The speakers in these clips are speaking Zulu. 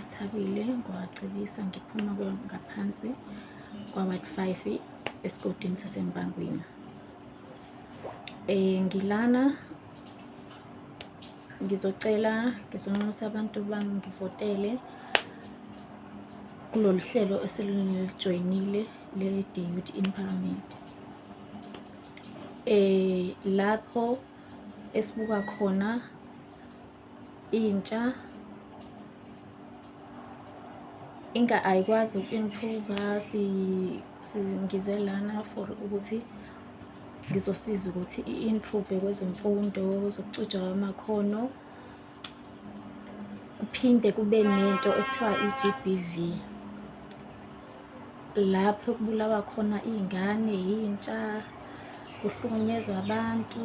uSithabile ngwacebisa ngiphuma ngaphansi kwa-Ward 5 esigodini saseMpangweni. Ngilana ngizonxusa abantu bangivotele kulolu hlelo esilijoyinile le-The Youth Empowerment. Lapho esibuka khona intsha ayikwazi uku-improve, ngize lana for ukuthi ngizosiza ukuthi i-improve kwezemfundo, zokucijwa kwamakhono, kuphinde kube nento ekuthiwa i-GBV, lapho kubulawa khona iy'ngane, yintsha, kuhlukunyezwa abantu,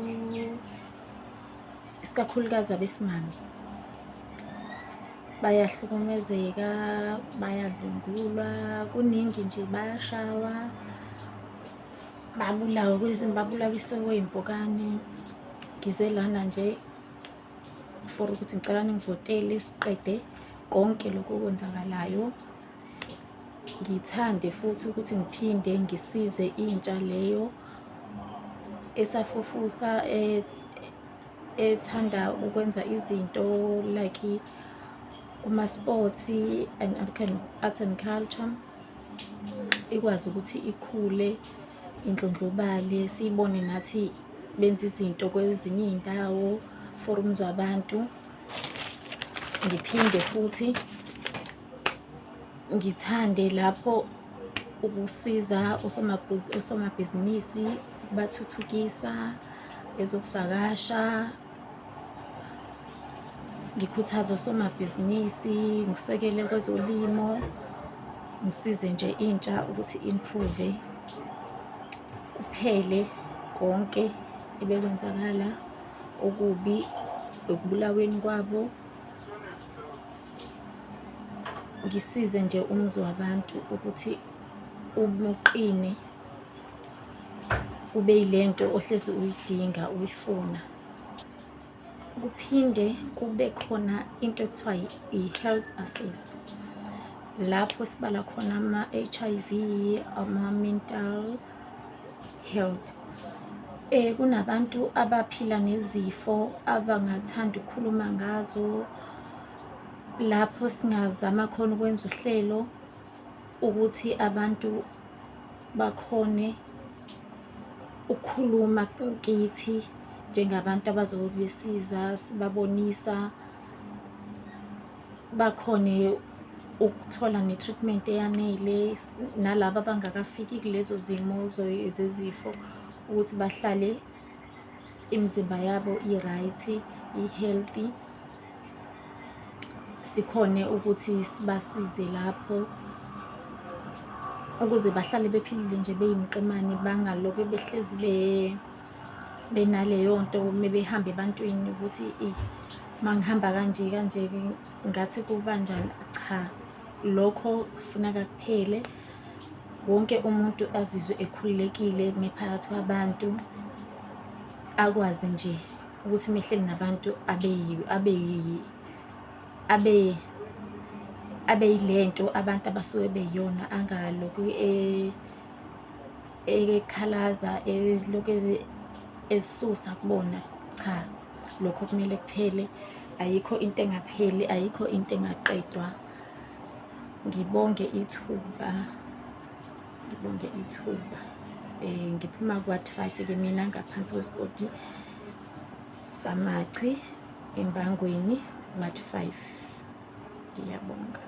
isikakhulukazi abesimame. Bayahlukumezeka, bayadlwengulwa, kuningi nje, bayashawa, babulakiswe kwey'mpukane. Ngize lana nje for ukuthi ngicela ningivotele siqede konke lokhu okwenzakalayo. Ngithande futhi ukuthi ngiphinde ngisize intsha leyo esafufusa, ethanda ukwenza izinto like kuma-sports and arts and culture, ikwazi ukuthi ikhule, indlondlobale, siyibone nathi benza izinto kwezinye iy'ndawo, forum zabantu. Ngiphinde futhi ngithande lapho ukusiza osomabhizinisi, bathuthukisa ezokuvakasha, ngikhuthaza osomabhizinisi, ngisekele kwezolimo, ngisize nje intsha ukuthi improve, kuphele konke ebekwenzakala okubi ekubulaweni kwabo. Ngisize nje umuzi wabantu ukuthi uqine, kube yilento ohlezi uyidinga, uyifuna. Kuphinde kube khona into ekuthiwa i-health affairs, lapho sibala khona ama-HIV, ama-mental health. Kunabantu abaphila nezifo abangathandi ukukhuluma ngazo, lapho singazama khona ukwenza uhlelo ukuthi abantu bakhone ukukhuluma kithi njengabantu abazobe besiza, sibabonisa, bakhone ukuthola ne-treatment eyanele. Nalabo abangakafiki kulezo zimo zezifo, ukuthi bahlale imizimba yabo i-right, i-healthy, sikhone ukuthi sibasize lapho ukuze bahlale bephilile nje beyimqemane, bangaloke behlezi benaleyo nto uma behamba ebantwini ukuthi mangihamba kanje ngathi kubanjani. Cha, lokho kufuneka kuphele. Wonke umuntu azizwe ekhululekile phakathi kwabantu, akwazi nje ukuthi mehleli nabantu abeyilento abantu abasuke beyiyona, angaloku ekhalaza, eziloku ezisusa kubona. Cha, lokho kumele kuphele. Ayikho into engapheli, ayikho into engaqedwa. Ngibonge ithuba. Ngiphuma ku-Ward 5 mina, ngaphansi kwesigodi Samachi eMpangweni, Ward 5. Ngiyabonga.